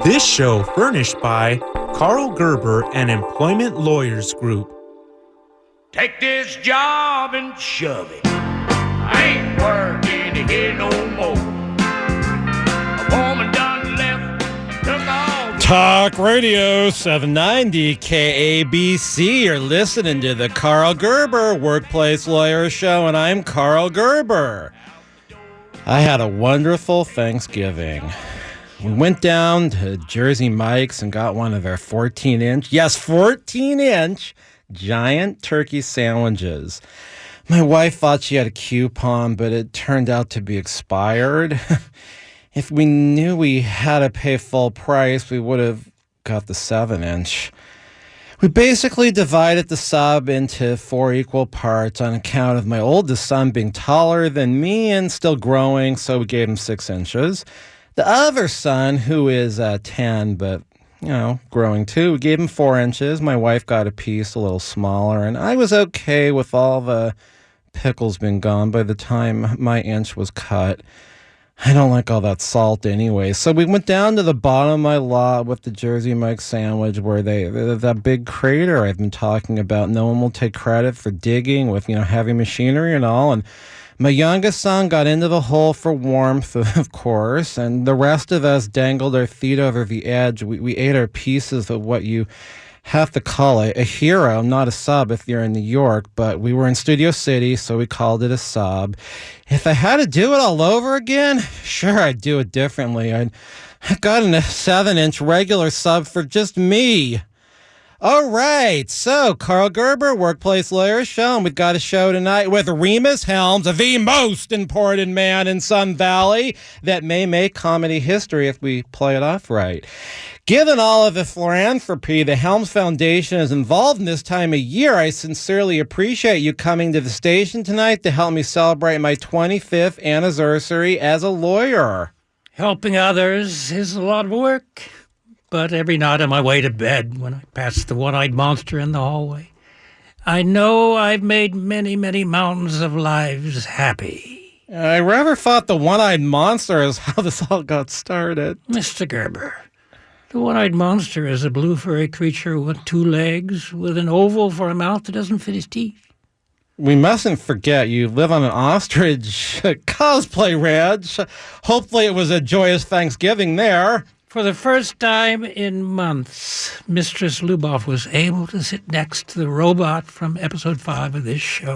This show furnished by Karl Gerber and Employment Lawyers Group. Take this job and shove it. I ain't working here no more. A woman done left and took all. Talk Radio 790 KABC. You're listening to the Karl Gerber Workplace Lawyer Show, and I'm Karl Gerber. I had a wonderful Thanksgiving. We went down to Jersey Mike's and got one of their 14-inch, yes, 14-inch giant turkey sandwiches. My wife thought she had a coupon, but it turned out to be expired. If we knew we had to pay full price, we would have got the 7-inch. We basically divided the sub into 4 equal parts on account of my oldest son being taller than me and still growing, so we gave him 6 inches. The other son, who is 10, but, growing too, we gave him 4 inches. My wife got a piece a little smaller, and I was okay with all the pickles being gone by the time my inch was cut. I don't like all that salt anyway. So we went down to the bottom of my lot with the Jersey Mike sandwich where that big crater I've been talking about. No one will take credit for digging with, heavy machinery and all. And my youngest son got into the hole for warmth, of course, and the rest of us dangled our feet over the edge. We ate our pieces of what you have to call a hero, not a sub if you're in New York, but we were in Studio City, so we called it a sub. If I had to do it all over again, sure, I'd do it differently. I'd gotten a 7-inch regular sub for just me. All right, so Karl Gerber, Workplace Lawyer Show, and we've got a show tonight with Rhemus Helms, the most important man in Sun Valley that may make comedy history if we play it off right. Given all of the philanthropy the Helms Foundation is involved in this time of year, I sincerely appreciate you coming to the station tonight to help me celebrate my 25th anniversary as a lawyer. Helping others is a lot of work. But every night on my way to bed, when I pass the one-eyed monster in the hallway, I know I've made many, many mountains of lives happy. I rather thought the one-eyed monster is how this all got started. Mr. Gerber, the one-eyed monster is a blue furry creature with 2 legs, with an oval for a mouth that doesn't fit his teeth. We mustn't forget you live on an ostrich cosplay ranch. Hopefully it was a joyous Thanksgiving there. For the first time in months, Mistress Luboff was able to sit next to the robot from episode 5 of this show.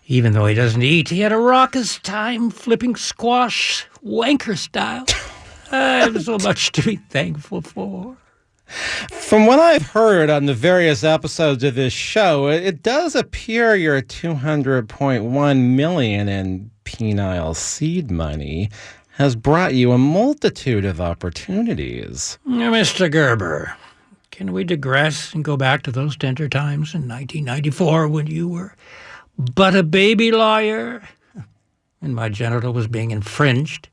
Even though he doesn't eat, he had a raucous time flipping squash, wanker style. I have so much to be thankful for. From what I've heard on the various episodes of this show, it does appear you're $200.1 million in penile seed money has brought you a multitude of opportunities. Now, Mr. Gerber, can we digress and go back to those tender times in 1994 when you were but a baby lawyer and my genital was being infringed?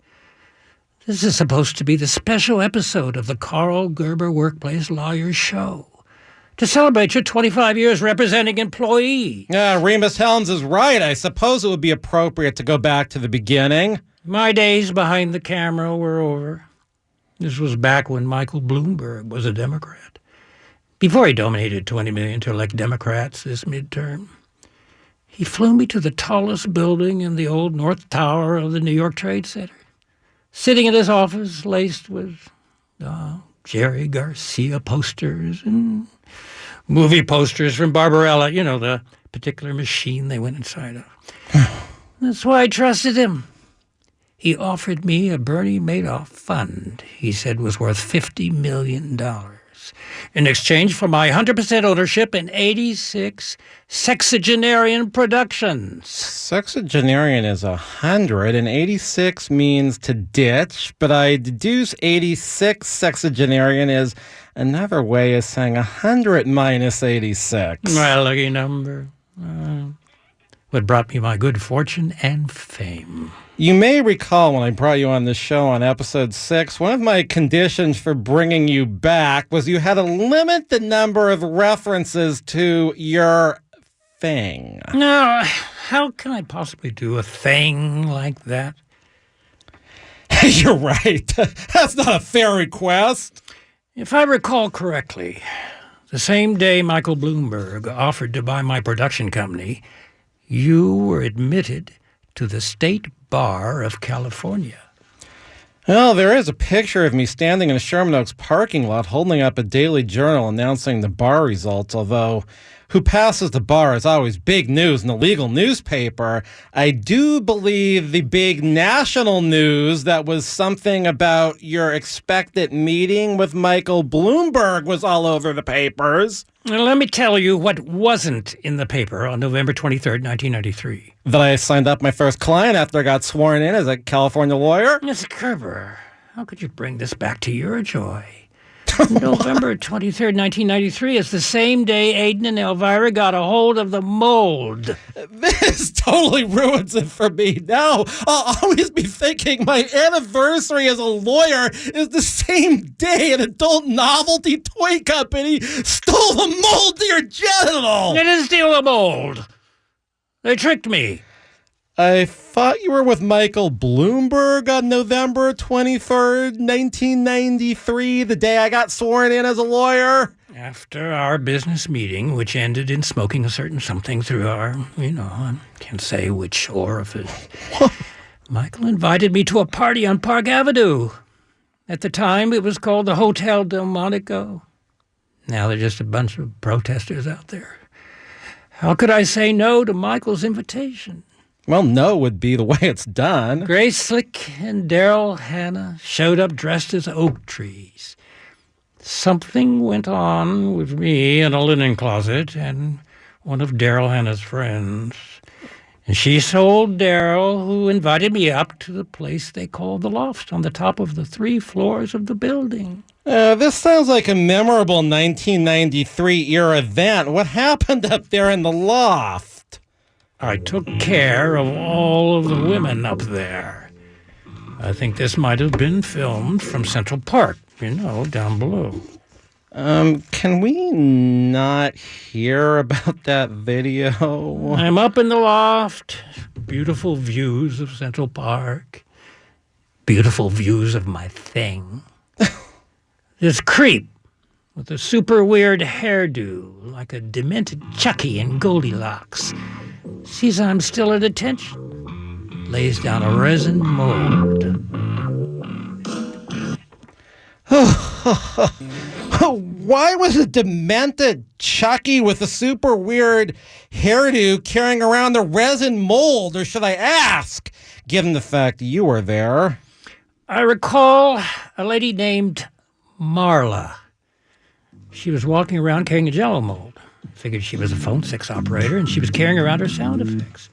This is supposed to be the special episode of the Karl Gerber Workplace Lawyer Show to celebrate your 25 years representing employee. Yeah, Rhemus Helms is right. I suppose it would be appropriate to go back to the beginning. My days behind the camera were over. This was back when Michael Bloomberg was a Democrat, before he donated $20 million to elect Democrats this midterm. He flew me to the tallest building in the old North Tower of the New York Trade Center, sitting in his office laced with Jerry Garcia posters and movie posters from Barbarella, the particular machine they went inside of. That's why I trusted him. He offered me a Bernie Madoff fund he said was worth $50 million in exchange for my 100% ownership in 86 sexagenarian productions. Sexagenarian is 100, and 86 means to ditch, but I deduce 86 sexagenarian is another way of saying 100 minus 86. Well, lucky number. What brought me my good fortune and fame. You may recall when I brought you on the show on episode 6, one of my conditions for bringing you back was you had to limit the number of references to your thing. Now, how can I possibly do a thing like that? You're right. That's not a fair request. If I recall correctly, the same day Michael Bloomberg offered to buy my production company, you were admitted to the State Bar of California. Well, there is a picture of me standing in a Sherman Oaks parking lot holding up a daily journal announcing the bar results, although who passes the bar is always big news in the legal newspaper. I do believe the big national news that was something about your expected meeting with Michael Bloomberg was all over the papers. Now, let me tell you what wasn't in the paper on November 23rd, 1993. That I signed up my first client after I got sworn in as a California lawyer. Mr. Gerber, how could you bring this back to your joy? November 23rd, 1993 is the same day Adin Elvira got a hold of the mold. This totally ruins it for me. Now I'll always be thinking my anniversary as a lawyer is the same day an adult novelty toy company stole the mold to your genital. They didn't steal the mold. They tricked me. I thought you were with Michael Bloomberg on November 23rd, 1993, the day I got sworn in as a lawyer. After our business meeting, which ended in smoking a certain something through our, I can't say which orifice, Michael invited me to a party on Park Avenue. At the time, it was called the Hotel Delmonico. Now they're just a bunch of protesters out there. How could I say no to Michael's invitation? Well, no would be the way it's done. Grace Slick and Daryl Hannah showed up dressed as oak trees. Something went on with me in a linen closet and one of Daryl Hannah's friends. And she sold Daryl, who invited me up to the place they called the Loft on the top of the 3 floors of the building. This sounds like a memorable 1993 era event. What happened up there in the loft? I took care of all of the women up there. I think this might have been filmed from Central Park, down below. Can we not hear about that video? I'm up in the loft. Beautiful views of Central Park. Beautiful views of my thing. This creep with a super weird hairdo, like a demented Chucky in Goldilocks, sees I'm still at attention, lays down a resin mold. Why was a demented Chucky with a super weird hairdo carrying around the resin mold, or should I ask, given the fact you were there? I recall a lady named Marla. She was walking around carrying a Jell-O mold. Figured she was a phone sex operator, and she was carrying around her sound effects.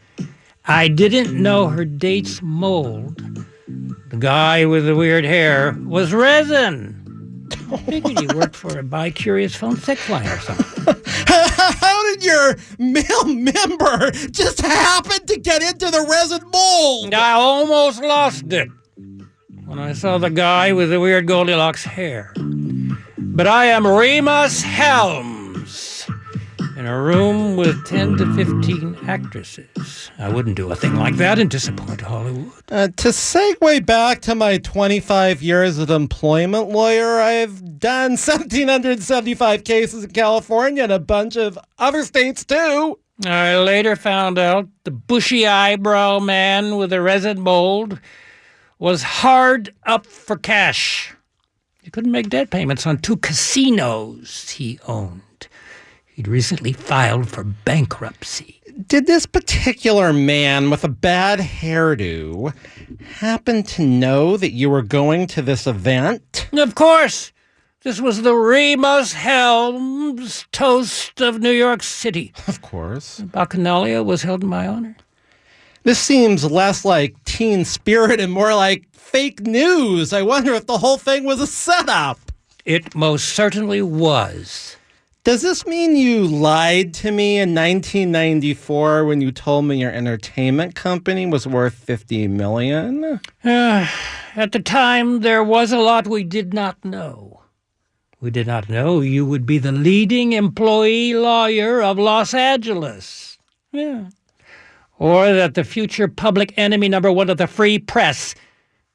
I didn't know her date's mold. The guy with the weird hair was resin. I figured he worked for a bi-curious phone sex line or something. How did your male member just happen to get into the resin mold? I almost lost it when I saw the guy with the weird Goldilocks hair. But I am Rhemus Helms, in a room with 10 to 15 actresses. I wouldn't do a thing like that and disappoint Hollywood. To segue back to my 25 years as an employment lawyer, I've done 1,775 cases in California and a bunch of other states, too. I later found out the bushy eyebrow man with the resin mold was hard up for cash. He couldn't make debt payments on 2 casinos he owned. He'd recently filed for bankruptcy. Did this particular man with a bad hairdo happen to know that you were going to this event? Of course. This was the Rhemus Helms toast of New York City. Of course. Bacchanalia was held in my honor. This seems less like teen spirit and more like fake news. I wonder if the whole thing was a setup. It most certainly was. Does this mean you lied to me in 1994 when you told me your entertainment company was worth $50 million? At the time, there was a lot we did not know. We did not know you would be the leading employee lawyer of Los Angeles. Yeah. Or that the future public enemy #1 of the free press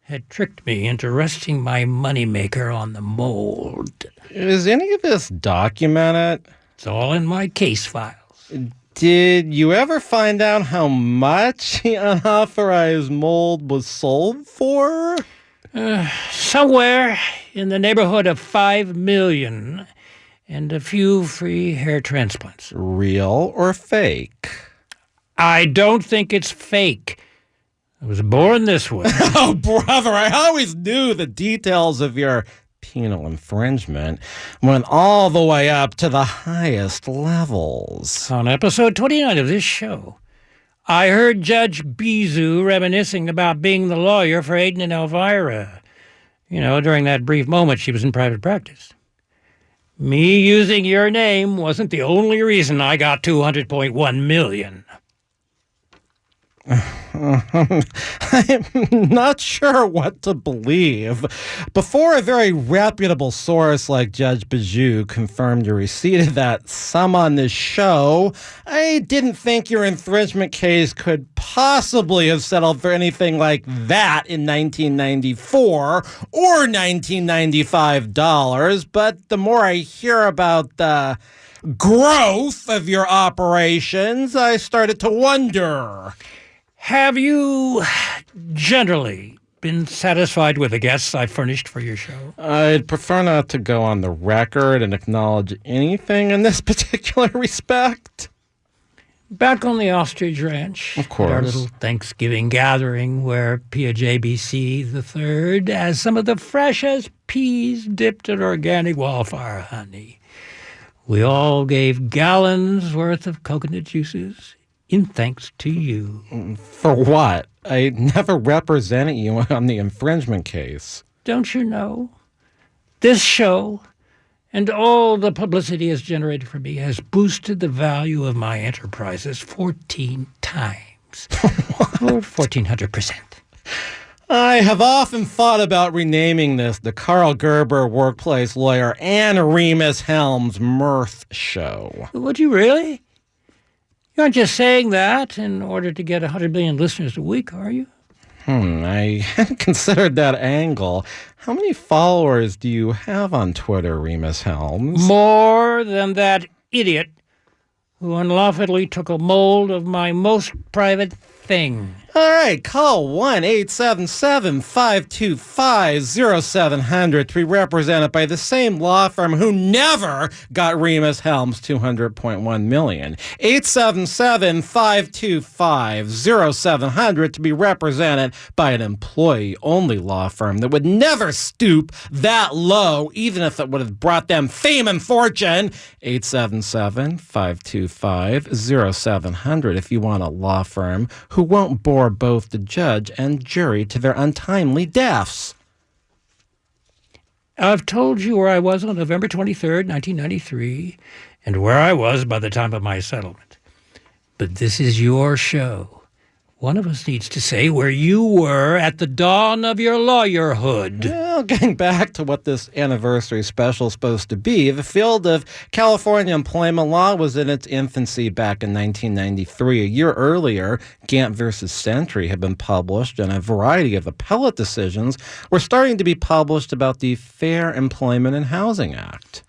had tricked me into resting my moneymaker on the mold. Is any of this documented? It's all in my case files. Did you ever find out how much the unauthorized mold was sold for? Somewhere in the neighborhood of $5 million and a few free hair transplants. Real or fake? I don't think it's fake. I was born this way. Oh, brother, I always knew the details of your penal infringement went all the way up to the highest levels. On episode 29 of this show, I heard Judge Bizou reminiscing about being the lawyer for Adin Elvira. You know, during that brief moment she was in private practice. Me using your name wasn't the only reason I got $200.1 million. I'm not sure what to believe. Before a very reputable source like Judge Bijou confirmed your receipt of that sum on this show, I didn't think your infringement case could possibly have settled for anything like that in 1994 or $1995. But the more I hear about the growth of your operations, I started to wonder. Have you generally been satisfied with the guests I furnished for your show? I'd prefer not to go on the record and acknowledge anything in this particular respect. Back on the Ostrich Ranch, of course, at our little Thanksgiving gathering where PJBC III has some of the freshest peas dipped in organic wildfire honey. We all gave gallons worth of coconut juices in thanks to you. For what? I never represented you on the infringement case. Don't you know? This show and all the publicity it's generated for me has boosted the value of my enterprises 14 times. Or 1,400%. I have often thought about renaming this the Karl Gerber Workplace Lawyer and Rhemus Helms Mirth Show. Would you really? You aren't just saying that in order to get 100 million listeners a week, are you? I hadn't considered that angle. How many followers do you have on Twitter, Rhemus Helms? More than that idiot who unlawfully took a mold of my most private thing. All right, call 1-877-525-0700 to be represented by the same law firm who never got Rhemus Helms $200.1 million. 877-525-0700 to be represented by an employee-only law firm that would never stoop that low, even if it would have brought them fame and fortune. 877-525-0700 if you want a law firm who won't bore both the judge and jury to their untimely deaths. I've told you where I was on November 23rd, 1993, and where I was by the time of my settlement. But this is your show. One of us needs to say where you were at the dawn of your lawyerhood. Well, getting back to what this anniversary special is supposed to be, the field of California employment law was in its infancy back in 1993. A year earlier, Gant versus Sentry had been published, and a variety of appellate decisions were starting to be published about the Fair Employment and Housing Act.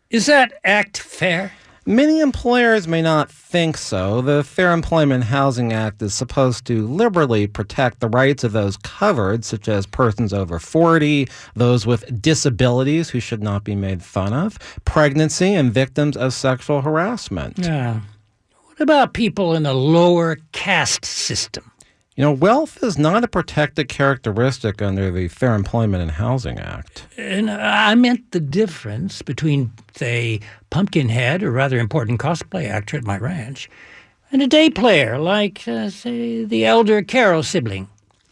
Is that act fair? Many employers may not think so. The Fair Employment and Housing Act is supposed to liberally protect the rights of those covered, such as persons over 40, those with disabilities who should not be made fun of, pregnancy, and victims of sexual harassment. Yeah. What about people in the lower caste system? You know, wealth is not a protected characteristic under the Fair Employment and Housing Act. And I meant the difference between, say, Pumpkinhead, a rather important cosplay actor at my ranch, and a day player like, say, the elder Carol sibling.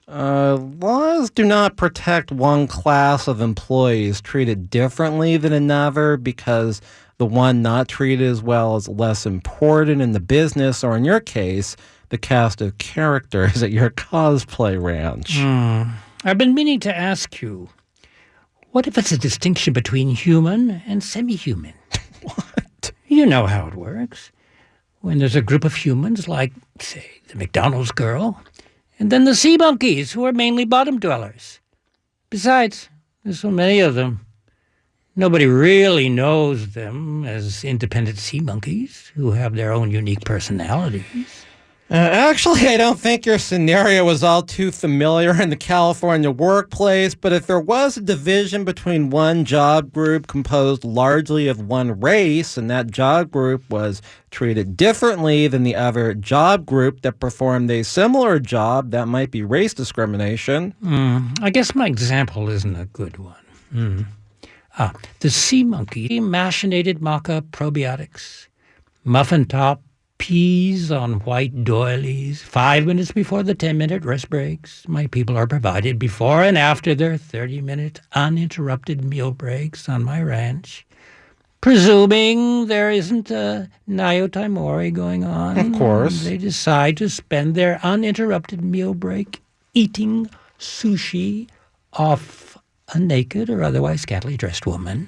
Laws do not protect one class of employees treated differently than another because the one not treated as well is less important in the business, or in your case, the cast of characters at your cosplay ranch. I've been meaning to ask you, what if it's a distinction between human and semi-human? What? You know how it works. When there's a group of humans like, say, the McDonald's girl, and then the sea monkeys, who are mainly bottom dwellers. Besides, there's so many of them. Nobody really knows them as independent sea monkeys who have their own unique personalities. Actually, I don't think your scenario was all too familiar in the California workplace, but if there was a division between one job group composed largely of one race, and that job group was treated differently than the other job group that performed a similar job, that might be race discrimination. I guess my example isn't a good one. The sea monkey, machinated maca probiotics, muffin top peas on white doilies, 5 minutes before the 10-minute rest breaks. My people are provided before and after their 30-minute uninterrupted meal breaks on my ranch, presuming there isn't a Nayotaimori going on. Of course. They decide to spend their uninterrupted meal break eating sushi off a naked or otherwise scantily dressed woman.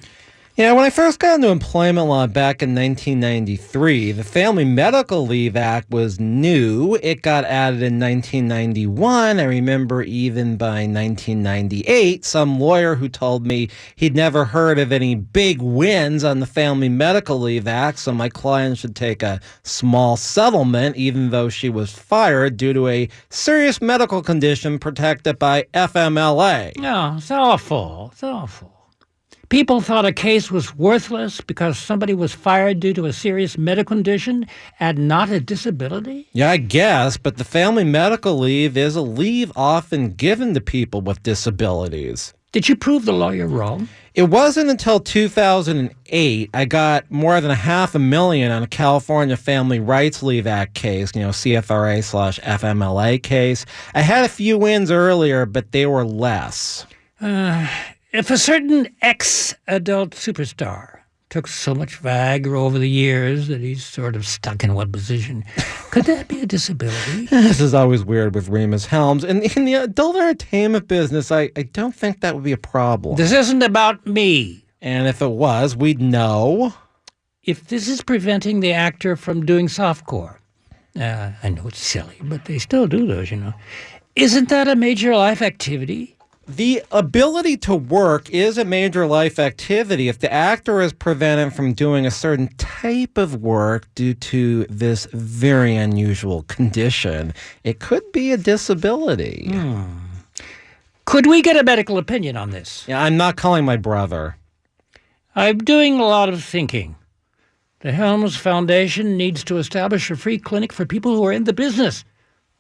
Yeah, when I first got into employment law back in 1993, the Family Medical Leave Act was new. It got added in 1991. I remember even by 1998, some lawyer who told me he'd never heard of any big wins on the Family Medical Leave Act, so my client should take a small settlement even though she was fired due to a serious medical condition protected by FMLA. No, it's awful. It's awful. People thought a case was worthless because somebody was fired due to a serious medical condition and not a disability? Yeah, I guess, but the family medical leave is a leave often given to people with disabilities. Did you prove the lawyer wrong? It wasn't until 2008 I got more than $500,000 on a California Family Rights Leave Act case, CFRA/FMLA case. I had a few wins earlier, but they were less. If a certain ex-adult superstar took so much Viagra over the years that he's sort of stuck in one position, could that be a disability? This is always weird with Rhemus Helms. And in the adult entertainment business, I don't think that would be a problem. This isn't about me. And if it was, we'd know. If this is preventing the actor from doing softcore, I know it's silly, but they still do those, Isn't that a major life activity? The ability to work is a major life activity if the actor is prevented from doing a certain type of work due to this very unusual condition. It could be a disability. Could we get a medical opinion on this? Yeah, I'm not calling my brother. I'm doing a lot of thinking. The Helms Foundation needs to establish a free clinic for people who are in the business,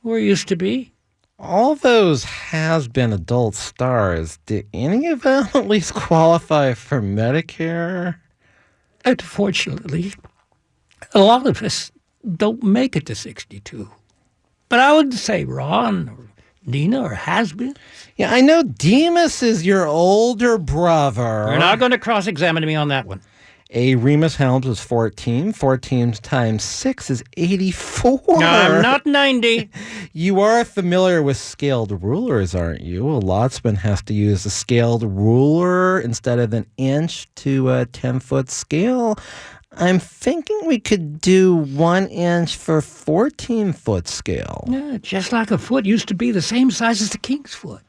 or used to be. All those has-been adult stars, did any of them at least qualify for Medicare? Unfortunately, a lot of us don't make it to 62. But I would say Ron or Nina or has-been. Yeah, I know Demas is your older brother. You're not going to cross-examine me on that one. A Rhemus Helms is 14. 14 times 6 is 84. No, I'm not 90. You are familiar with scaled rulers, aren't you? A lotsman has to use a scaled ruler instead of an inch to a 10-foot scale. I'm thinking we could do 1 inch for 14-foot scale. Yeah, just like a foot used to be the same size as the king's foot.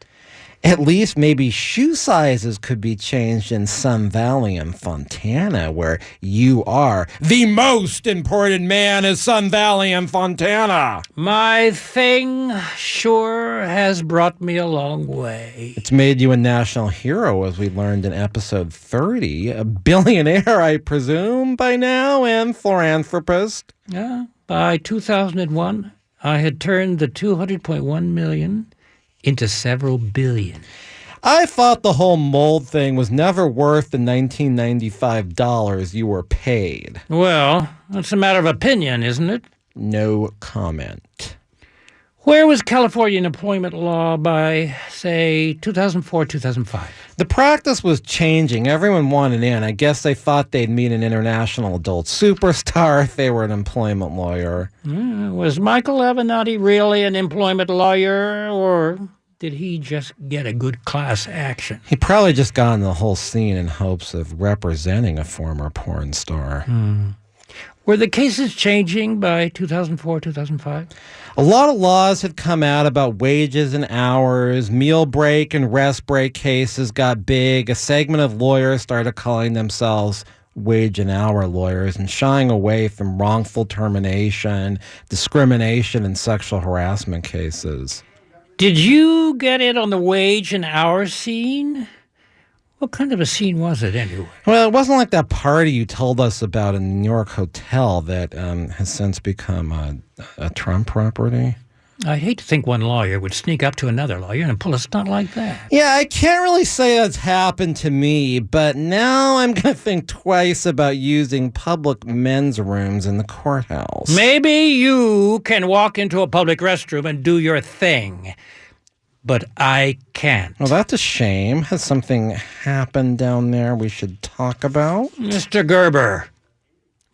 At least maybe shoe sizes could be changed in Sun Valley and Fontana, where you are the most important man in Sun Valley and Fontana. My thing sure has brought me a long way. It's made you a national hero, as we learned in episode 30. A billionaire, I presume, by now, and philanthropist. Yeah, by 2001, I had turned the $200.1 million into several billion. I thought the whole mold thing was never worth the $1995 you were paid. Well, that's a matter of opinion, isn't it? No comment. Where was California employment law by, say, 2004, 2005? The practice was changing. Everyone wanted in. I guess they thought they'd meet an international adult superstar if they were an employment lawyer. Was Michael Avenatti really an employment lawyer, or did he just get a good class action? He probably just got in the whole scene in hopes of representing a former porn star. Were the cases changing by 2004, 2005? A lot of laws had come out about wages and hours. Meal break and rest break cases got big. A segment of lawyers started calling themselves wage and hour lawyers and shying away from wrongful termination, discrimination, and sexual harassment cases. Did you get in on the wage and hour scene? What kind of a scene was it, anyway? Well, it wasn't like that party you told us about in the New York hotel that has since become a Trump property. I'd hate to think one lawyer would sneak up to another lawyer and pull a stunt like that. Yeah, I can't really say that's happened to me, but now I'm going to think twice about using public men's rooms in the courthouse. Maybe you can walk into a public restroom and do your thing, but I can't. Well, that's a shame. Has something happened down there we should talk about? Mr. Gerber,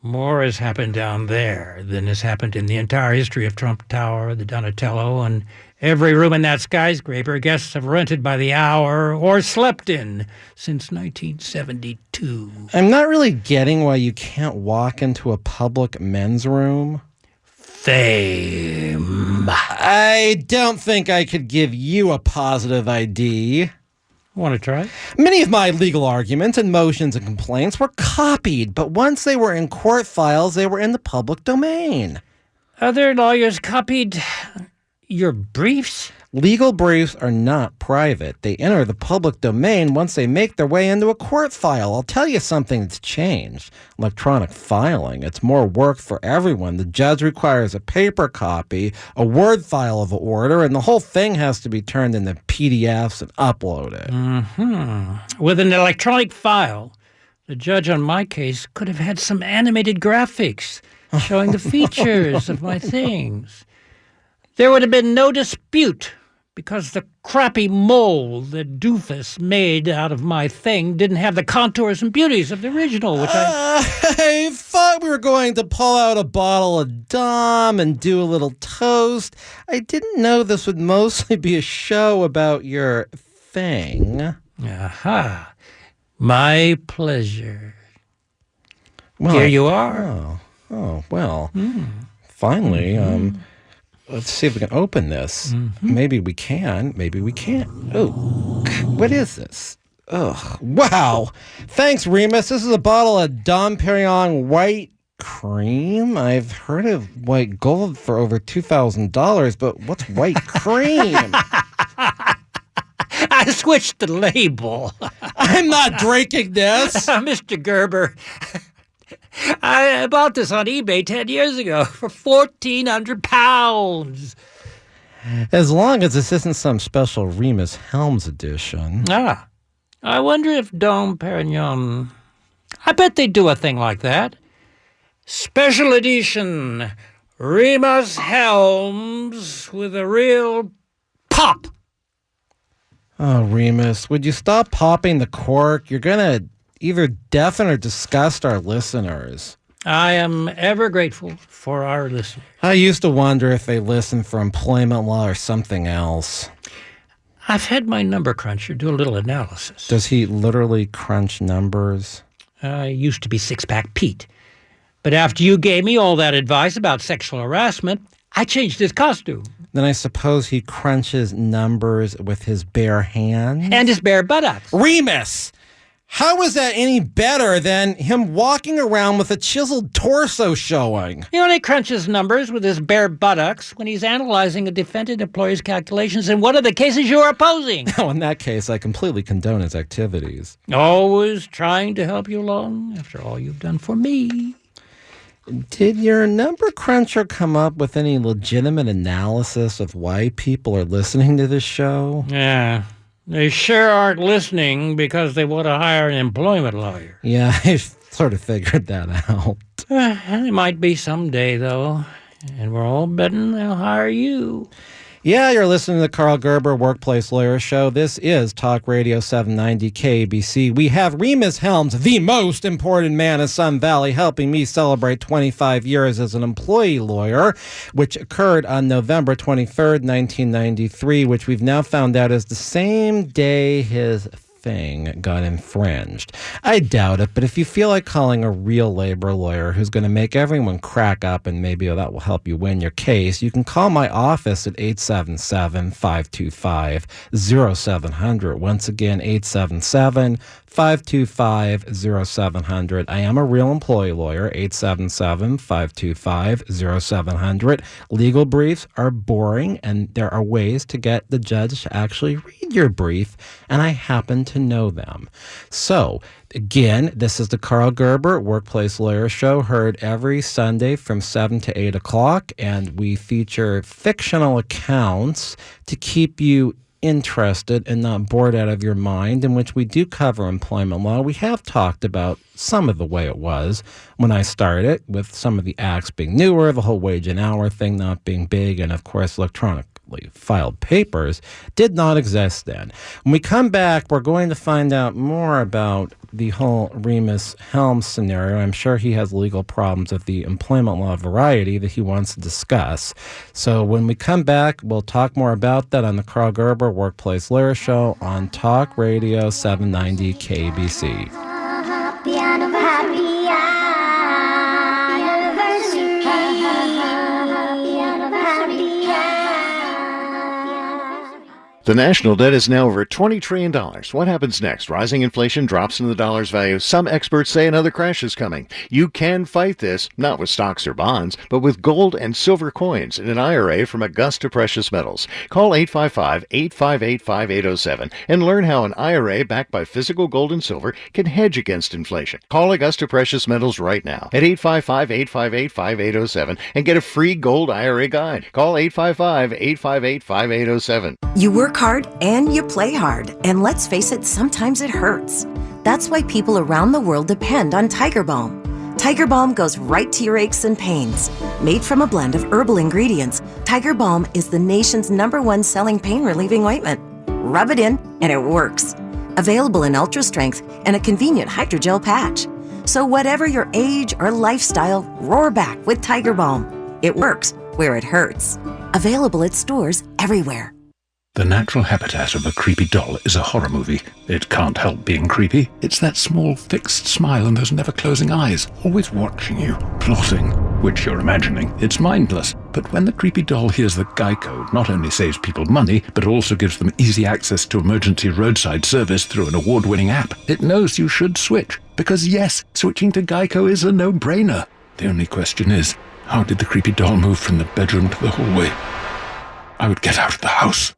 more has happened down there than has happened in the entire history of Trump Tower, the Donatello, and every room in that skyscraper guests have rented by the hour or slept in since 1972. I'm not really getting why you can't walk into a public men's room. Fame. I don't think I could give you a positive ID. Want to try? Many of my legal arguments and motions and complaints were copied, but once they were in court files, they were in the public domain. Other lawyers copied your briefs? Legal briefs are not private. They enter the public domain once they make their way into a court file. I'll tell you something that's changed. Electronic filing. It's more work for everyone. The judge requires a paper copy, a Word file of an order, and the whole thing has to be turned into PDFs and uploaded. Mm-hmm. With an electronic file, the judge on my case could have had some animated graphics showing the features of my things. There would have been no dispute because the crappy mold that doofus made out of my thing didn't have the contours and beauties of the original, which I thought we were going to pull out a bottle of Dom and do a little toast. I didn't know this would mostly be a show about your thing. Aha. My pleasure. Well, here you are. Oh well. Finally, let's see if we can open this. Maybe we can. Maybe we can't. Oh, what is this? Ugh. Wow. Thanks, Rhemus. This is a bottle of Dom Perignon White Cream. I've heard of white gold for over $2,000, but what's white cream? I switched the label. I'm not drinking this. Mr. Gerber, I bought this on eBay 10 years ago for £1,400. As long as this isn't some special Rhemus Helms edition. Ah, I wonder if Dom Perignon... I bet they do a thing like that. Special edition Rhemus Helms with a real pop. Oh, Rhemus, would you stop popping the cork? You're going to either deafen or disgust our listeners. I am ever grateful for our listeners. I used to wonder if they listen for employment law or something else. I've had my number cruncher do a little analysis. Does he literally crunch numbers? I used to be Six-Pack Pete. But after you gave me all that advice about sexual harassment, I changed his costume. Then I suppose he crunches numbers with his bare hands? And his bare buttocks. Rhemus! How is that any better than him walking around with a chiseled torso showing? He only crunches numbers with his bare buttocks when he's analyzing a defendant employer's calculations in one of the cases you're opposing. Oh, in that case, I completely condone his activities. Always trying to help you along after all you've done for me. Did your number cruncher come up with any legitimate analysis of why people are listening to this show? Yeah. They sure aren't listening because they want to hire an employment lawyer. Yeah, I sort of figured that out. They might be someday, though. And we're all betting they'll hire you. Yeah, you're listening to the Karl Gerber Workplace Lawyer Show. This is Talk Radio 790 KABC. We have Rhemus Helms, the most important man of Sun Valley, helping me celebrate 25 years as an employee lawyer, which occurred on November 23rd, 1993, which we've now found out is the same day his thing got infringed. I doubt it, but if you feel like calling a real labor lawyer who's going to make everyone crack up and maybe that will help you win your case, you can call my office at 877-525-0700. Once again, 877-525-0700. I am a real employee lawyer, 877-525-0700. Legal briefs are boring, and there are ways to get the judge to actually read your brief, and I happen to know them. So, again, this is the Karl Gerber Workplace Lawyer Show, heard every Sunday from 7 to 8 o'clock, and we feature fictional accounts to keep you interested and not bored out of your mind, in which we do cover employment law. We have talked about some of the way it was when I started, with some of the acts being newer, the whole wage and hour thing not being big, and of course electronically filed papers did not exist then. When we come back, we're going to find out more about the whole Rhemus Helms scenario. I'm sure he has legal problems of the employment law variety that he wants to discuss. So when we come back, we'll talk more about that on the Karl Gerber Workplace Lawyer Show on Talk Radio 790 KBC. The national debt is now over $20 trillion. What happens next? Rising inflation drops in the dollar's value. Some experts say another crash is coming. You can fight this, not with stocks or bonds, but with gold and silver coins in an IRA from Augusta Precious Metals. Call 855-858-5807 and learn how an IRA backed by physical gold and silver can hedge against inflation. Call Augusta Precious Metals right now at 855-858-5807 and get a free gold IRA guide. Call 855-858-5807. You work hard and you play hard, and let's face it, sometimes it hurts. That's why people around the world depend on Tiger Balm. Tiger Balm goes right to your aches and pains. Made from a blend of herbal ingredients, Tiger Balm is the nation's #1 selling pain-relieving ointment. Rub it in, and it works. Available in ultra strength and a convenient hydrogel patch. So whatever your age or lifestyle, roar back with Tiger Balm. It works where it hurts. Available at stores everywhere. The natural habitat of a creepy doll is a horror movie. It can't help being creepy. It's that small, fixed smile and those never-closing eyes, always watching you, plotting, which you're imagining. It's mindless. But when the creepy doll hears that Geico not only saves people money, but also gives them easy access to emergency roadside service through an award-winning app, it knows you should switch. Because yes, switching to Geico is a no-brainer. The only question is, how did the creepy doll move from the bedroom to the hallway? I would get out of the house.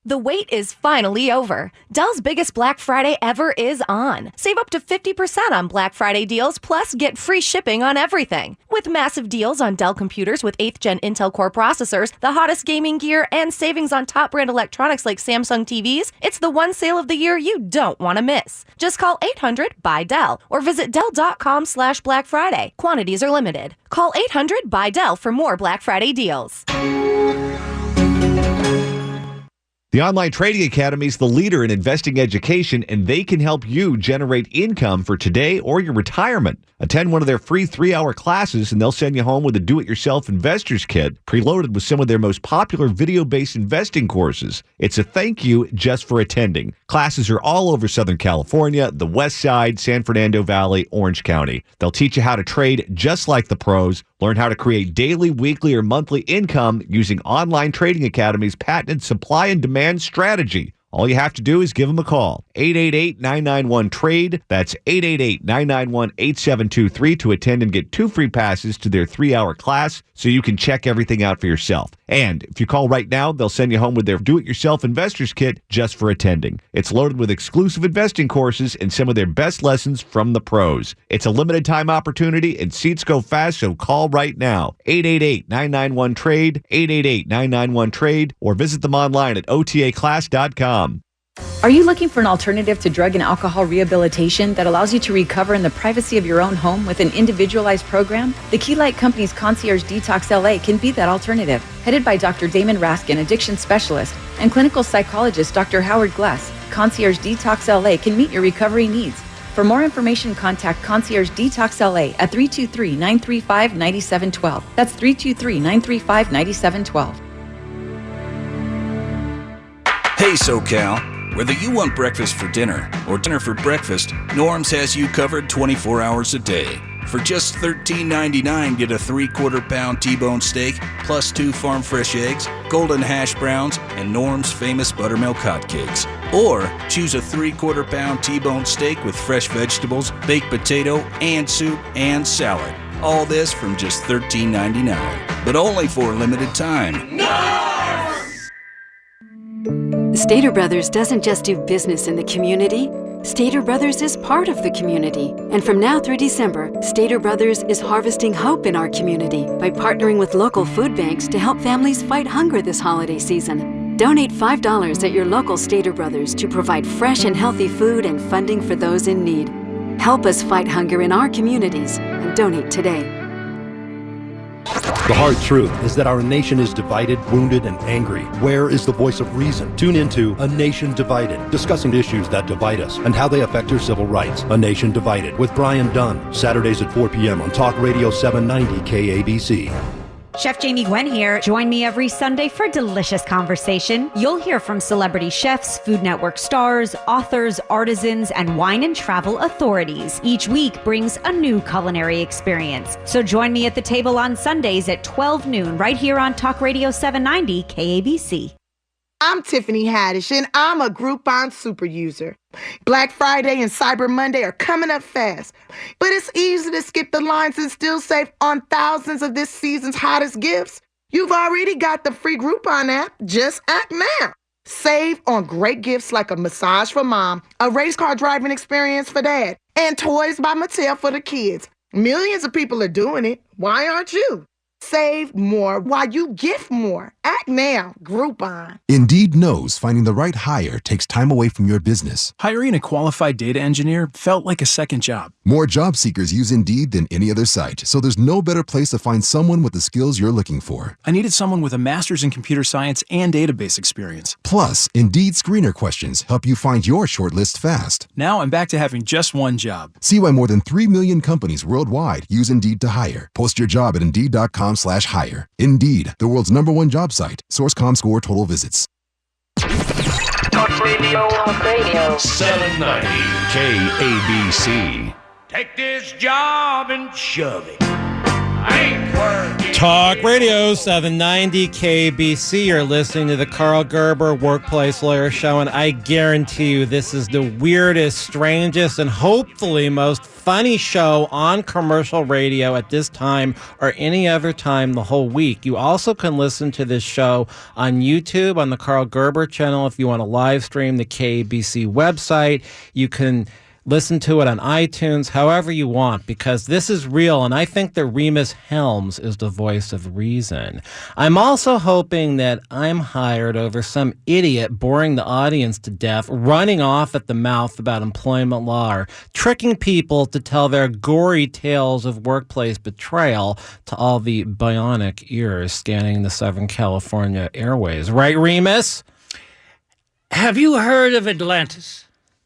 The wait is finally over. Dell's biggest Black Friday ever is on. Save up to 50% on Black Friday deals, plus get free shipping on everything. With massive deals on Dell computers with 8th Gen Intel Core processors, the hottest gaming gear, and savings on top brand electronics like Samsung TVs, it's the one sale of the year you don't want to miss. Just call 800-BUY-DELL or visit Dell.com/Black Friday. Quantities are limited. Call 800-BUY-DELL for more Black Friday deals. The Online Trading Academy is the leader in investing education, and they can help you generate income for today or your retirement. Attend one of their free 3-hour classes, and they'll send you home with a do-it-yourself investor's kit preloaded with some of their most popular video-based investing courses. It's a thank you just for attending. Classes are all over Southern California, the West Side, San Fernando Valley, Orange County. They'll teach you how to trade just like the pros. Learn how to create daily, weekly, or monthly income using Online Trading Academy's patented supply and demand strategy. All you have to do is give them a call. 888-991-TRADE. That's 888-991-8723 to attend and get 2 free passes to their 3-hour class so you can check everything out for yourself. And if you call right now, they'll send you home with their do-it-yourself investor's kit just for attending. It's loaded with exclusive investing courses and some of their best lessons from the pros. It's a limited time opportunity and seats go fast, so call right now. 888-991-TRADE, 888-991-TRADE, or visit them online at otaclass.com. Are you looking for an alternative to drug and alcohol rehabilitation that allows you to recover in the privacy of your own home with an individualized program? The Key Light Company's Concierge Detox LA can be that alternative. Headed by Dr. Damon Raskin, addiction specialist, and clinical psychologist Dr. Howard Glass, Concierge Detox LA can meet your recovery needs. For more information, contact Concierge Detox LA at 323-935-9712. That's 323-935-9712. Hey, SoCal. Whether you want breakfast for dinner or dinner for breakfast, Norm's has you covered 24 hours a day. For just $13.99, get a 3/4 pound T-bone steak, plus 2 farm fresh eggs, golden hash browns, and Norm's famous buttermilk hotcakes. Or choose a 3/4 pound T-bone steak with fresh vegetables, baked potato, and soup and salad. All this from just $13.99, but only for a limited time. Stater Brothers doesn't just do business in the community. Stater Brothers is part of the community. And from now through December, Stater Brothers is harvesting hope in our community by partnering with local food banks to help families fight hunger this holiday season. Donate $5 at your local Stater Brothers to provide fresh and healthy food and funding for those in need. Help us fight hunger in our communities and donate today. The hard truth is that our nation is divided, wounded, and angry. Where is the voice of reason? Tune into A Nation Divided, discussing issues that divide us and how they affect our civil rights. A Nation Divided with Brian Dunn, Saturdays at 4 p.m. on Talk Radio 790 KABC. Chef Jamie Gwen here. Join me every Sunday for delicious conversation. You'll hear from celebrity chefs, Food Network stars, authors, artisans, and wine and travel authorities. Each week brings a new culinary experience. So join me at the table on Sundays at 12 noon right here on Talk Radio 790 KABC. I'm Tiffany Haddish, and I'm a Groupon super user. Black Friday and Cyber Monday are coming up fast, but it's easy to skip the lines and still save on thousands of this season's hottest gifts. You've already got the free Groupon app. Just act now. Save on great gifts like a massage for mom, a race car driving experience for dad, and toys by Mattel for the kids. Millions of people are doing it. Why aren't you? Save more while you gift more. Act now. Groupon. Indeed knows finding the right hire takes time away from your business. Hiring a qualified data engineer felt like a second job. More job seekers use Indeed than any other site, so there's no better place to find someone with the skills you're looking for. I needed someone with a master's in computer science and database experience. Plus, Indeed screener questions help you find your shortlist fast. Now I'm back to having just one job. See why more than 3 million companies worldwide use Indeed to hire. Post your job at Indeed.com/hire. Indeed, the world's #1 job site. Source Comscore total visits. Talk Radio 790 KABC. Take this job and shove it. I ain't working. Talk Radio 790 KBC. You're listening to the Karl Gerber Workplace Lawyer Show, and I guarantee you this is the weirdest, strangest, and hopefully most funny show on commercial radio at this time or any other time the whole week. You also can listen to this show on YouTube on the Karl Gerber channel if you want to live stream the KBC website. You can listen to it on iTunes, however you want, because this is real, and I think that Rhemus Helms is the voice of reason. I'm also hoping that I'm hired over some idiot boring the audience to death, running off at the mouth about employment law, or tricking people to tell their gory tales of workplace betrayal to all the bionic ears scanning the Southern California airways. Right, Rhemus? Have you heard of Atlantis?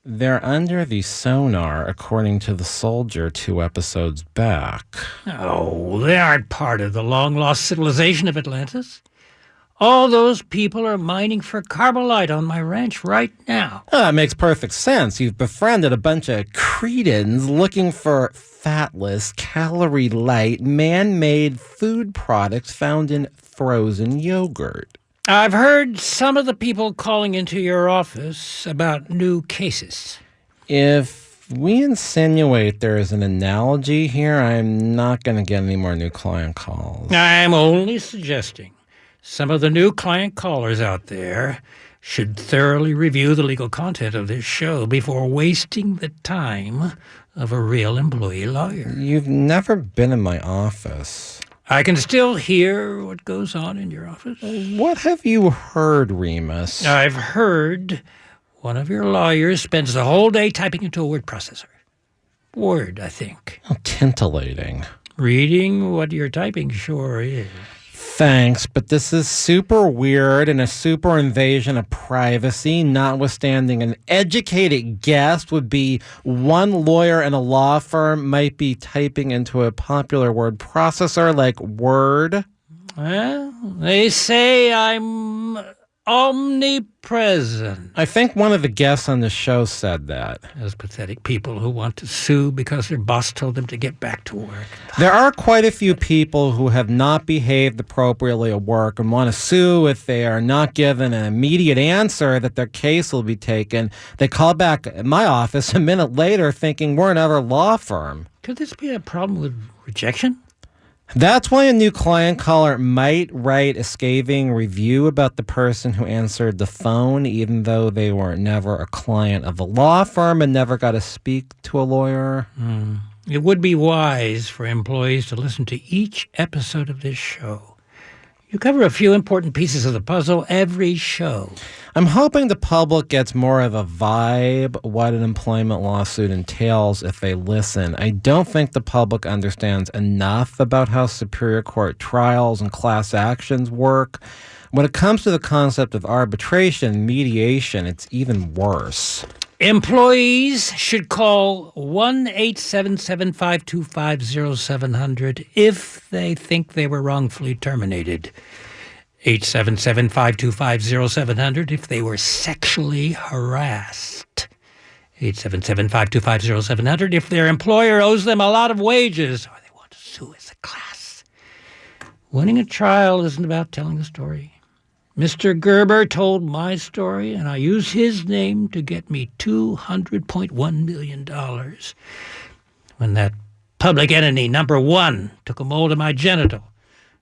They're under the sonar, according to the soldier 2 episodes back. Oh, they aren't part of the long-lost civilization of Atlantis. All those people are mining for carbonite on my ranch right now. Oh, that makes perfect sense. You've befriended a bunch of cretins looking for fatless, calorie-light, man-made food products found in frozen yogurt. I've heard some of the people calling into your office about new cases. If we insinuate there is an analogy here, I'm not going to get any more new client calls. I'm only suggesting some of the new client callers out there should thoroughly review the legal content of this show before wasting the time of a real employee lawyer. You've never been in my office. I can still hear what goes on in your office. What have you heard, Rhemus? I've heard one of your lawyers spends the whole day typing into a word processor. Word, I think. Oh, titillating. Reading what you're typing sure is. Thanks, but this is super weird and a super invasion of privacy, notwithstanding an educated guess would be one lawyer in a law firm might be typing into a popular word processor like Word. Well, they say I'm omnipresent. I think one of the guests on the show said that. Those pathetic people who want to sue because their boss told them to get back to work. There are quite a few people who have not behaved appropriately at work and want to sue if they are not given an immediate answer that their case will be taken. They call back at my office a minute later thinking we're another law firm. Could this be a problem with rejection? That's why a new client caller might write a scathing review about the person who answered the phone, even though they were never a client of the law firm and never got to speak to a lawyer. It would be wise for employees to listen to each episode of this show. You cover a few important pieces of the puzzle every show. I'm hoping the public gets more of a vibe what an employment lawsuit entails if they listen. I don't think the public understands enough about how Superior Court trials and class actions work. When it comes to the concept of arbitration, mediation, it's even worse. Employees should call 1-877-525-0700 if they think they were wrongfully terminated. 877-525-0700 if they were sexually harassed. 877-525-0700 if their employer owes them a lot of wages or they want to sue as a class. Winning a trial isn't about telling a story. Mr. Gerber told my story, and I used his name to get me $200.1 million. When that public enemy number one took a mold of my genital,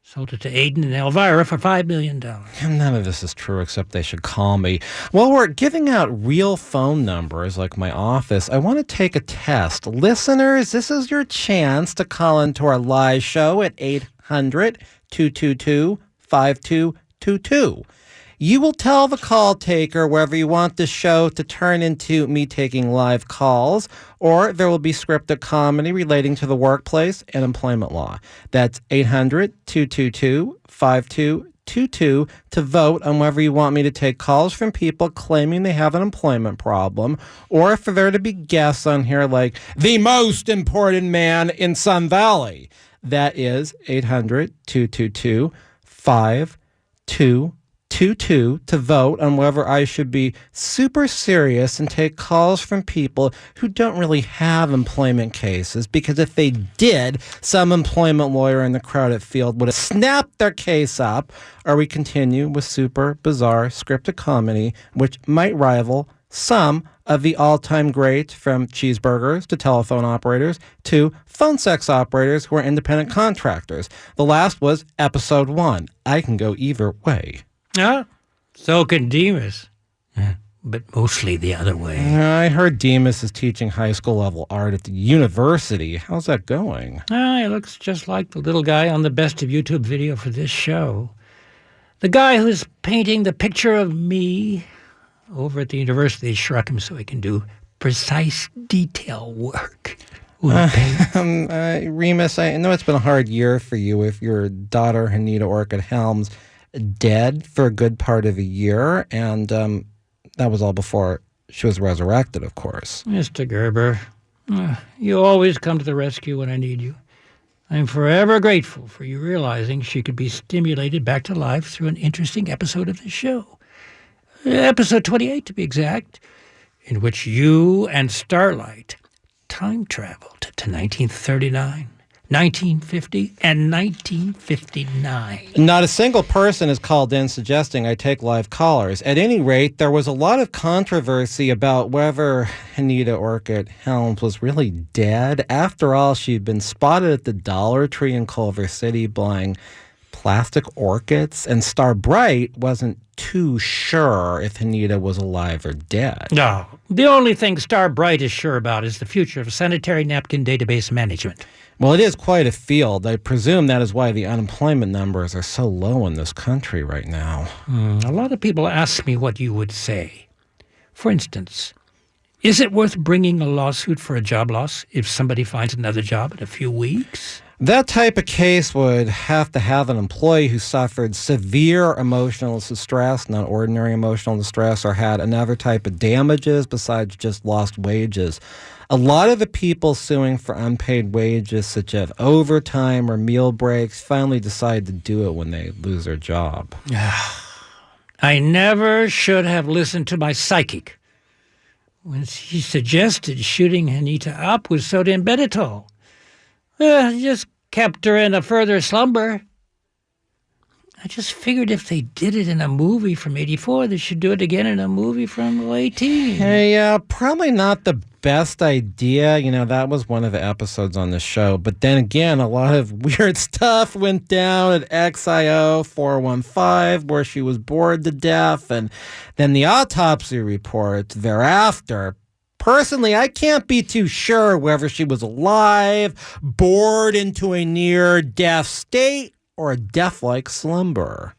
sold it to Adin Elvira for $5 million. None of this is true, except they should call me. While we're giving out real phone numbers, like my office, I want to take a test. Listeners, this is your chance to call into our live show at 800-222-5222. You will tell the call taker whether you want the show to turn into me taking live calls, or there will be scripted comedy relating to the workplace and employment law. That's 800-222-5222 to vote on whether you want me to take calls from people claiming they have an employment problem, or for there to be guests on here like the most important man in Sun Valley. That is 800-222-5222 to vote on whether I should be super serious and take calls from people who don't really have employment cases, because if they did, some employment lawyer in the crowded field would have snapped their case up. Or we continue with super bizarre scripted comedy, which might rival some of the all-time greats, from cheeseburgers to telephone operators to phone sex operators who are independent contractors. The last was episode 1. I can go either way. So can Demas, but mostly the other way. I heard Demas is teaching high school level art at the university. How's that going? He looks just like the little guy on the best of YouTube video for this show. The guy who's painting the picture of me over at the university struck him so he can do precise detail work. Rhemus, I know it's been a hard year for you with your daughter, Anita Orchid Helms, dead for a good part of a year, and that was all before she was resurrected, of course. Mr. Gerber, you always come to the rescue when I need you. I'm forever grateful for you realizing she could be stimulated back to life through an interesting episode of the show. Episode 28, to be exact, in which you and Starlight time traveled to 1939. 1950 and 1959. Not a single person has called in suggesting I take live callers. At any rate, there was a lot of controversy about whether Anita Orchid Helms was really dead. After all, she'd been spotted at the Dollar Tree in Culver City buying plastic orchids, and Star Bright wasn't too sure if Anita was alive or dead. No, the only thing Star Bright is sure about is the future of sanitary napkin database management. Well, it is quite a field. I presume that is why the unemployment numbers are so low in this country right now. A lot of people ask me what you would say. For instance, is it worth bringing a lawsuit for a job loss if somebody finds another job in a few weeks? That type of case would have to have an employee who suffered severe emotional distress, not ordinary emotional distress, or had another type of damages besides just lost wages. A lot of the people suing for unpaid wages, such as overtime or meal breaks, finally decide to do it when they lose their job. I never should have listened to my psychic when she suggested shooting Anita up with sodium benetol. Just kept her in a further slumber. I just figured if they did it in a movie from '84, they should do it again in a movie from 18. Hey, probably not the best idea. That was one of the episodes on the show. But then again, a lot of weird stuff went down at XIO 415, where she was bored to death. And then the autopsy report thereafter. Personally, I can't be too sure whether she was alive, bored into a near-death state, or a death-like slumber.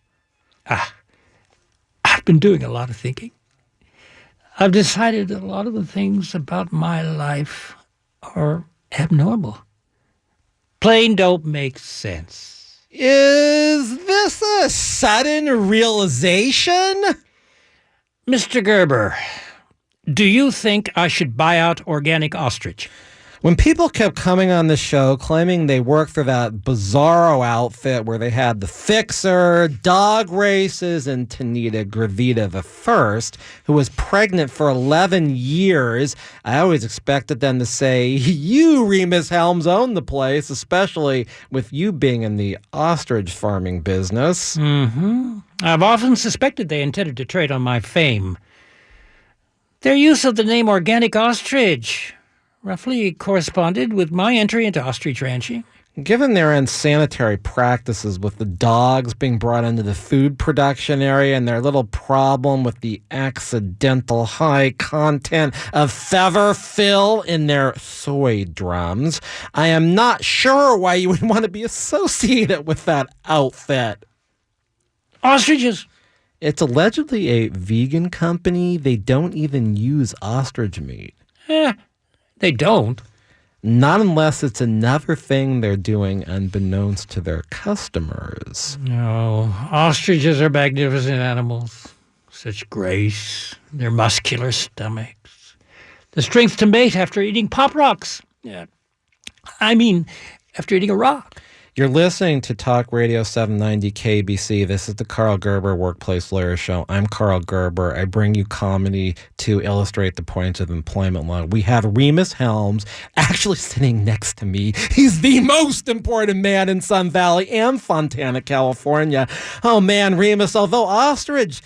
I've been doing a lot of thinking. I've decided that a lot of the things about my life are abnormal. Plain don't make sense. Is this a sudden realization? Mr. Gerber, do you think I should buy out Organic Ostrich? When people kept coming on the show claiming they worked for that bizarro outfit where they had the Fixer, dog races, and Tanita Gravita I, who was pregnant for 11 years, I always expected them to say, you, Rhemus Helms, own the place, especially with you being in the ostrich farming business. Mm-hmm. I've often suspected they intended to trade on my fame. Their use of the name Organic Ostrich roughly corresponded with my entry into ostrich ranching. Given their unsanitary practices with the dogs being brought into the food production area and their little problem with the accidental high content of feather fill in their soy drums, I am not sure why you would want to be associated with that outfit. Ostriches. It's allegedly a vegan company. They don't even use ostrich meat. They don't. Not unless it's another thing they're doing unbeknownst to their customers. No, ostriches are magnificent animals. Such grace, their muscular stomachs, the strength to mate after eating Pop Rocks. After eating a rock. You're listening to Talk Radio 790 KBC. This is the Karl Gerber Workplace Lawyer Show. I'm Karl Gerber. I bring you comedy to illustrate the points of employment law. We have Rhemus Helms actually sitting next to me. He's the most important man in Sun Valley and Fontana, California. Oh man, Rhemus, although ostriches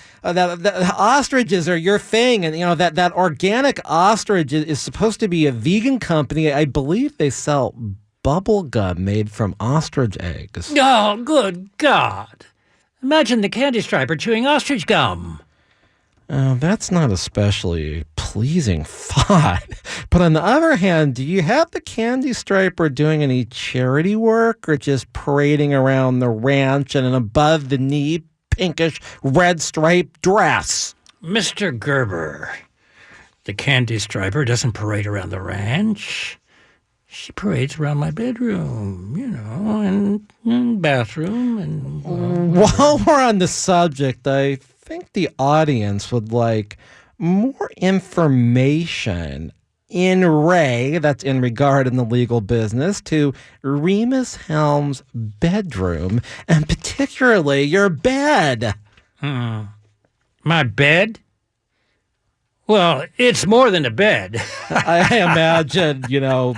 are your thing, and that organic ostrich is supposed to be a vegan company. I believe they sell bubble gum made from ostrich eggs. Oh, good God. Imagine the candy striper chewing ostrich gum. That's not especially pleasing thought. But on the other hand, do you have the candy striper doing any charity work or just parading around the ranch in an above-the-knee pinkish red striped dress? Mr. Gerber, the candy striper doesn't parade around the ranch. She parades around my bedroom, and bathroom. And while we're on the subject, I think the audience would like more information that's in regard in the legal business, to Rhemus Helms' bedroom, and particularly your bed. My bed? Well, it's more than a bed. I imagine,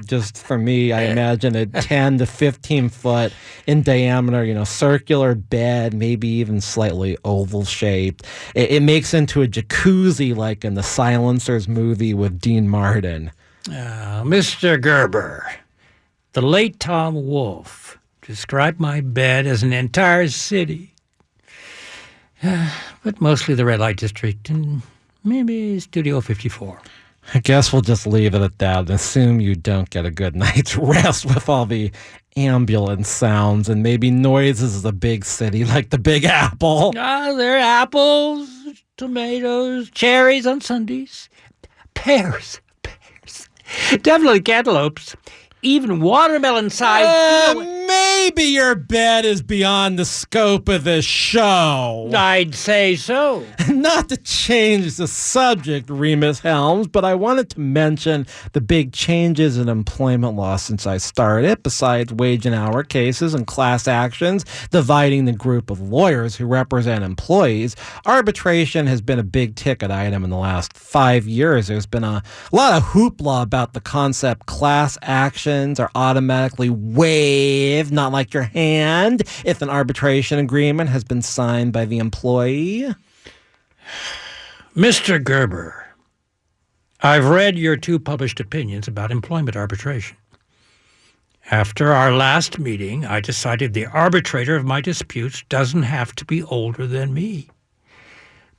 just for me, I imagine a 10 to 15 foot in diameter, circular bed, maybe even slightly oval shaped. It makes into a jacuzzi like in the Silencers movie with Dean Martin. Mr. Gerber, the late Tom Wolfe described my bed as an entire city. But mostly the red light district and maybe Studio 54. I guess we'll just leave it at that and assume you don't get a good night's rest with all the ambulance sounds and maybe noises of the big city like the Big Apple. There are apples, tomatoes, cherries on Sundays, pears, definitely cantaloupes, even watermelon-sized... Maybe your bet is beyond the scope of this show. I'd say so. Not to change the subject, Rhemus Helms, but I wanted to mention the big changes in employment law since I started, besides wage and hour cases and class actions, dividing the group of lawyers who represent employees. Arbitration has been a big ticket item in the last 5 years. There's been a lot of hoopla about the concept class actions are automatically waived, not like your hand, if an arbitration agreement has been signed by the employee. Mr. Gerber, I've read your 2 published opinions about employment arbitration. After our last meeting, I decided the arbitrator of my disputes doesn't have to be older than me.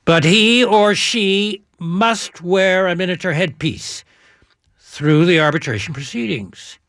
But he or she must wear a miniature headpiece through the arbitration proceedings.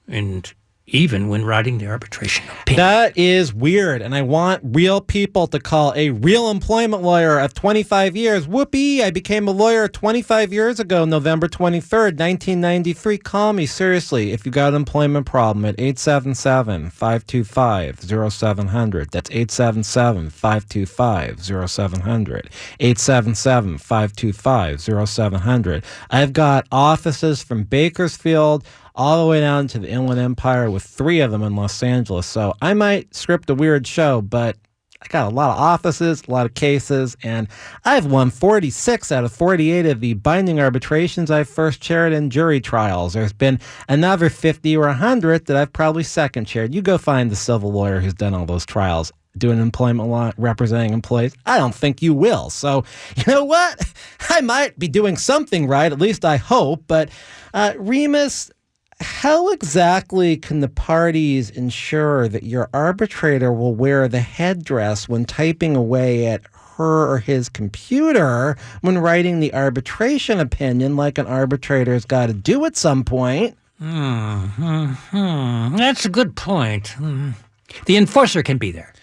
And even when writing the arbitration opinion. That is weird, and I want real people to call a real employment lawyer of 25 years. Whoopee, I became a lawyer 25 years ago, November 23rd, 1993. Call me, seriously, if you got an employment problem at 877-525-0700. That's 877-525-0700. 877-525-0700. I've got offices from Bakersfield all the way down to the Inland Empire, with 3 of them in Los Angeles. So I might script a weird show, but I got a lot of offices, a lot of cases, and I've won 46 out of 48 of the binding arbitrations I've first chaired in jury trials. There's been another 50 or 100 that I've probably second chaired. You go find the civil lawyer who's done all those trials doing employment law, representing employees. I don't think you will. So, you know what? I might be doing something right, at least I hope. But, Rhemus, how exactly can the parties ensure that your arbitrator will wear the headdress when typing away at her or his computer when writing the arbitration opinion, like an arbitrator's got to do at some point? That's a good point. The enforcer can be there.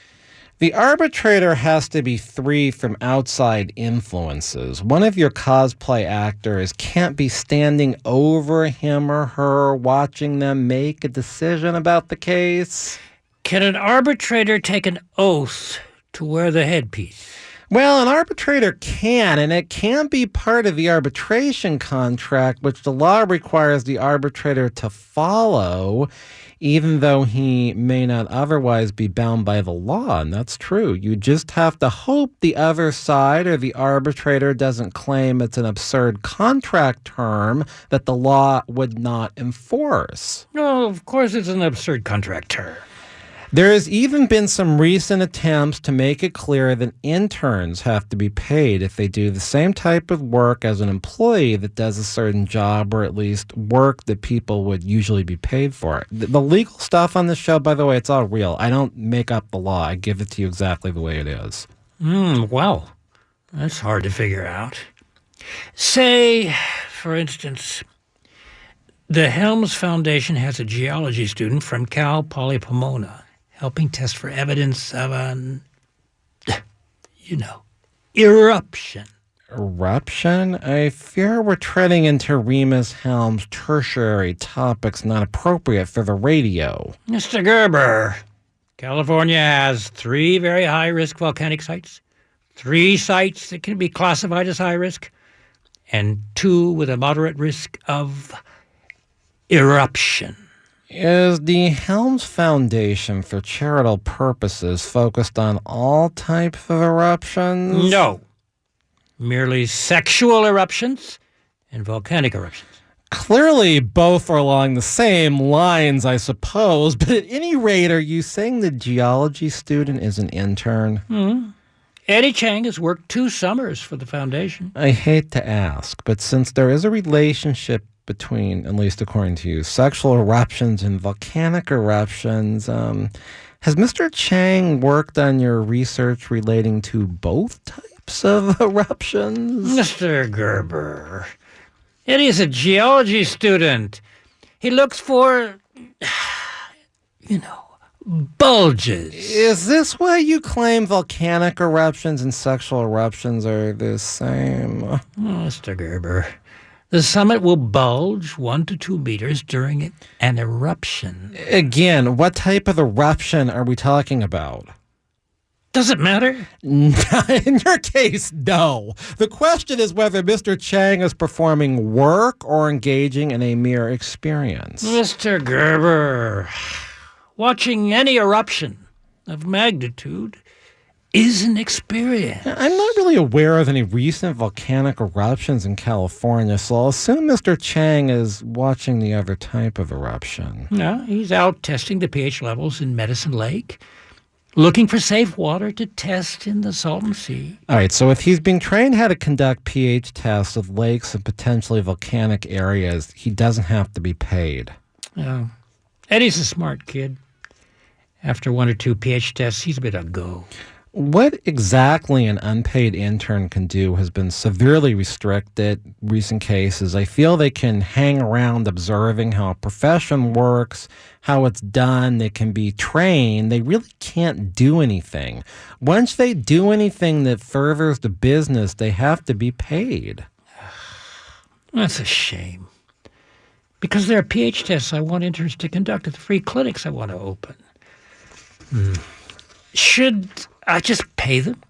The arbitrator has to be free from outside influences. One of your cosplay actors can't be standing over him or her, watching them make a decision about the case. Can an arbitrator take an oath to wear the headpiece? Well, an arbitrator can, and it can be part of the arbitration contract, which the law requires the arbitrator to follow, even though he may not otherwise be bound by the law, and that's true. You just have to hope the other side or the arbitrator doesn't claim it's an absurd contract term that the law would not enforce. No, of course it's an absurd contract term. There has even been some recent attempts to make it clear that interns have to be paid if they do the same type of work as an employee that does a certain job, or at least work that people would usually be paid for. The legal stuff on this show, by the way, it's all real. I don't make up the law. I give it to you exactly the way it is. Well, that's hard to figure out. Say, for instance, the Helms Foundation has a geology student from Cal Poly Pomona helping test for evidence of an, eruption. Eruption? I fear we're treading into Rhemus Helms' tertiary topics not appropriate for the radio. Mr. Gerber, California has 3 very high-risk volcanic sites, 3 sites that can be classified as high risk, and 2 with a moderate risk of eruption. Is the Helms Foundation for charitable purposes focused on all types of eruptions? No. Merely sexual eruptions and volcanic eruptions. Clearly, both are along the same lines, I suppose, but at any rate, are you saying the geology student is an intern? Eddie Chang has worked 2 summers for the foundation. I hate to ask, but since there is a relationship between, at least according to you, sexual eruptions and volcanic eruptions, has Mr. Chang worked on your research relating to both types of eruptions? Mr. Gerber, Eddie is a geology student. He looks for, bulges. Is this why you claim volcanic eruptions and sexual eruptions are the same? Mr. Gerber, The summit will bulge 1 to 2 meters during an eruption. Again, what type of eruption are we talking about? Does it matter? In your case, no. The question is whether Mr. Chang is performing work or engaging in a mere experience. Mr. Gerber, watching any eruption of magnitude is an experience. I'm not really aware of any recent volcanic eruptions in California, so I'll assume Mr. Chang is watching the other type of eruption. No, he's out testing the pH levels in Medicine Lake, looking for safe water to test in the Salton Sea. All right, so if he's being trained how to conduct pH tests of lakes and potentially volcanic areas, he doesn't have to be paid. Oh. Eddie's a smart kid. After 1 or 2 pH tests, he's a bit a go. What exactly an unpaid intern can do has been severely restricted in recent cases. I feel they can hang around observing how a profession works, how it's done. They can be trained. They really can't do anything. Once they do anything that furthers the business, they have to be paid. That's a shame. Because there are pH tests I want interns to conduct at the free clinics I want to open. Should I just pay them?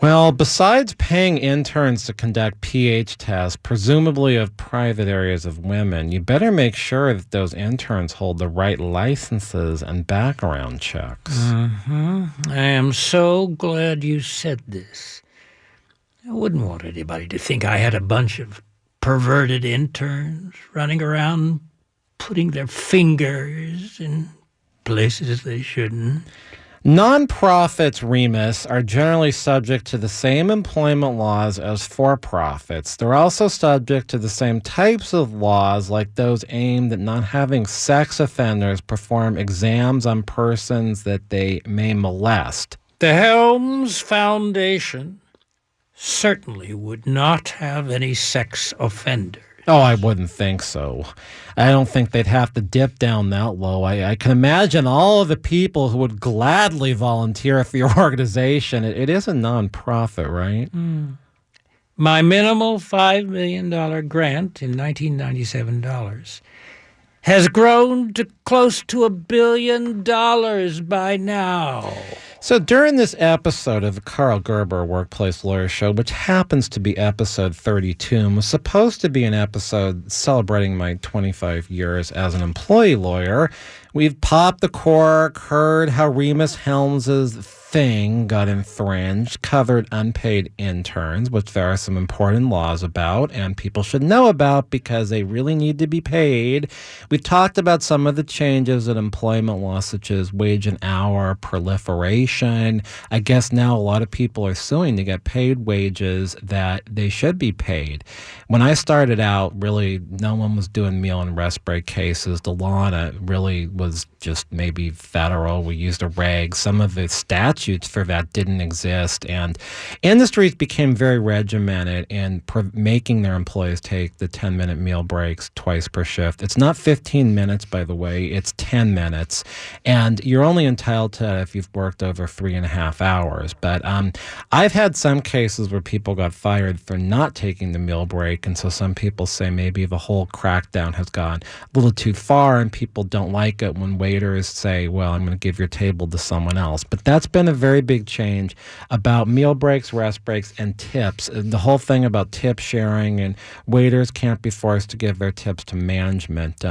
Well, besides paying interns to conduct pH tests, presumably of private areas of women, you better make sure that those interns hold the right licenses and background checks. I am so glad you said this. I wouldn't want anybody to think I had a bunch of perverted interns running around putting their fingers in places they shouldn't. Nonprofits, Rhemus, are generally subject to the same employment laws as for-profits. They're also subject to the same types of laws like those aimed at not having sex offenders perform exams on persons that they may molest. The Helms Foundation certainly would not have any sex offenders. Oh, I wouldn't think so. I don't think they'd have to dip down that low. I can imagine all of the people who would gladly volunteer for your organization. It is a nonprofit, right? My minimal $5 million grant in 1997 has grown to close to $1 billion by now. So during this episode of the Karl Gerber Workplace Lawyer Show, which happens to be episode 32 and was supposed to be an episode celebrating my 25 years as an employee lawyer, we've popped the cork, heard how Rhemus Helms' thing got infringed, covered unpaid interns, which there are some important laws about and people should know about because they really need to be paid. We've talked about some of the changes in employment law, such as wage and hour proliferation. I guess now a lot of people are suing to get paid wages that they should be paid. When I started out, really, no one was doing meal and rest break cases. The law really was just maybe federal. We used a reg. Some of the statutes for that didn't exist, and industries became very regimented in making their employees take the 10-minute meal breaks twice per shift. It's not 15 minutes, by the way. It's 10 minutes, and you're only entitled to that if you've worked over 3.5 hours. But I've had some cases where people got fired for not taking the meal break, and so some people say maybe the whole crackdown has gone a little too far, and people don't like it when waiters say, well, I'm going to give your table to someone else. But that's been a very big change about meal breaks, rest breaks, and tips. The whole thing about tip sharing, and waiters can't be forced to give their tips to management.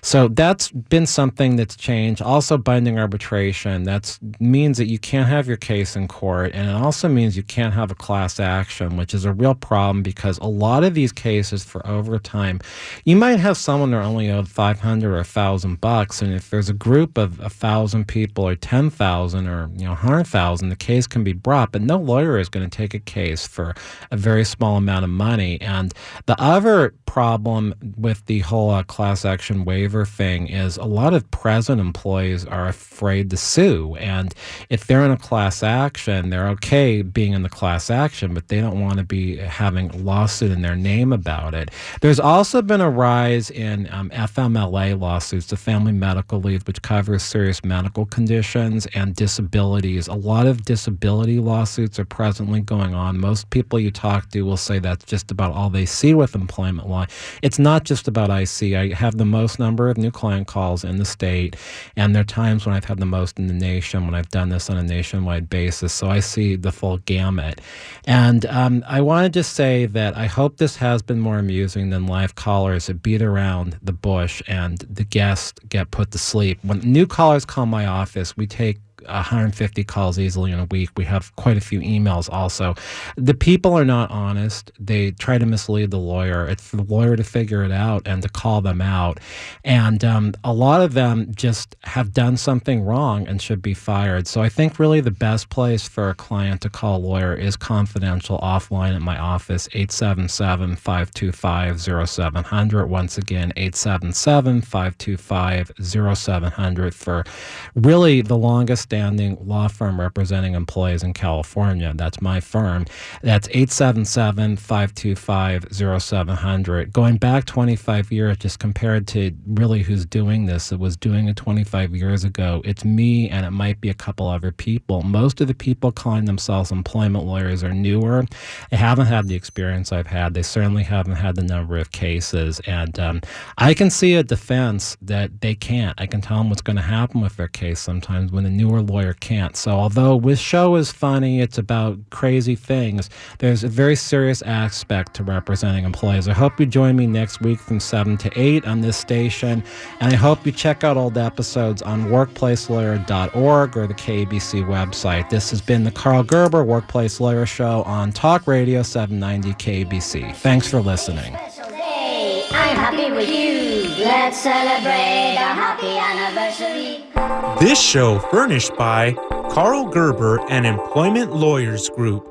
So that's been something that's changed. Also, binding arbitration. That means that you can't have your case in court, and it also means you can't have a class action, which is a real problem because a lot of these cases for overtime, you might have someone that only owed $500 or $1,000, and if there's a group of 1,000 people or 10,000 or 100,000, the case can be brought, but no lawyer is going to take a case for a very small amount of money. And the other problem with the whole class action waiver thing is a lot of present employees are afraid to sue, and it if they're in a class action, they're okay being in the class action, but they don't want to be having a lawsuit in their name about it. There's also been a rise in FMLA lawsuits, the Family Medical Leave, which covers serious medical conditions and disabilities. A lot of disability lawsuits are presently going on. Most people you talk to will say that's just about all they see with employment law. It's not just about IC. I have the most number of new client calls in the state, and there are times when I've had the most in the nation when I've done this on a nationwide basis, so I see the full gamut. And I wanted to say that I hope this has been more amusing than live callers that beat around the bush and the guests get put to sleep. When new callers call my office, we take 150 calls easily in a week. We have quite a few emails also. The people are not honest. They try to mislead the lawyer. It's for the lawyer to figure it out and to call them out. And a lot of them just have done something wrong and should be fired. So I think really the best place for a client to call a lawyer is confidential offline at my office, 877-525-0700. Once again, 877-525-0700 for really the longest standing law firm representing employees in California. That's my firm. That's 877-525-0700. Going back 25 years, just compared to really who's doing this, it was doing it 25 years ago. It's me and it might be a couple other people. Most of the people calling themselves employment lawyers are newer. They haven't had the experience I've had. They certainly haven't had the number of cases. And I can see a defense that they can't. I can tell them what's going to happen with their case sometimes when the newer lawyer can't. So although this show is funny, it's about crazy things, there's a very serious aspect to representing employees. I hope you join me next week from 7 to 8 on this station, and I hope you check out old episodes on workplacelawyer.org or the KBC website. This has been the Karl Gerber Workplace Lawyer Show on Talk Radio 790 KBC. Thanks for listening. I'm happy with you. Let's celebrate our happy anniversary. This show furnished by Karl Gerber and Employment Lawyers Group.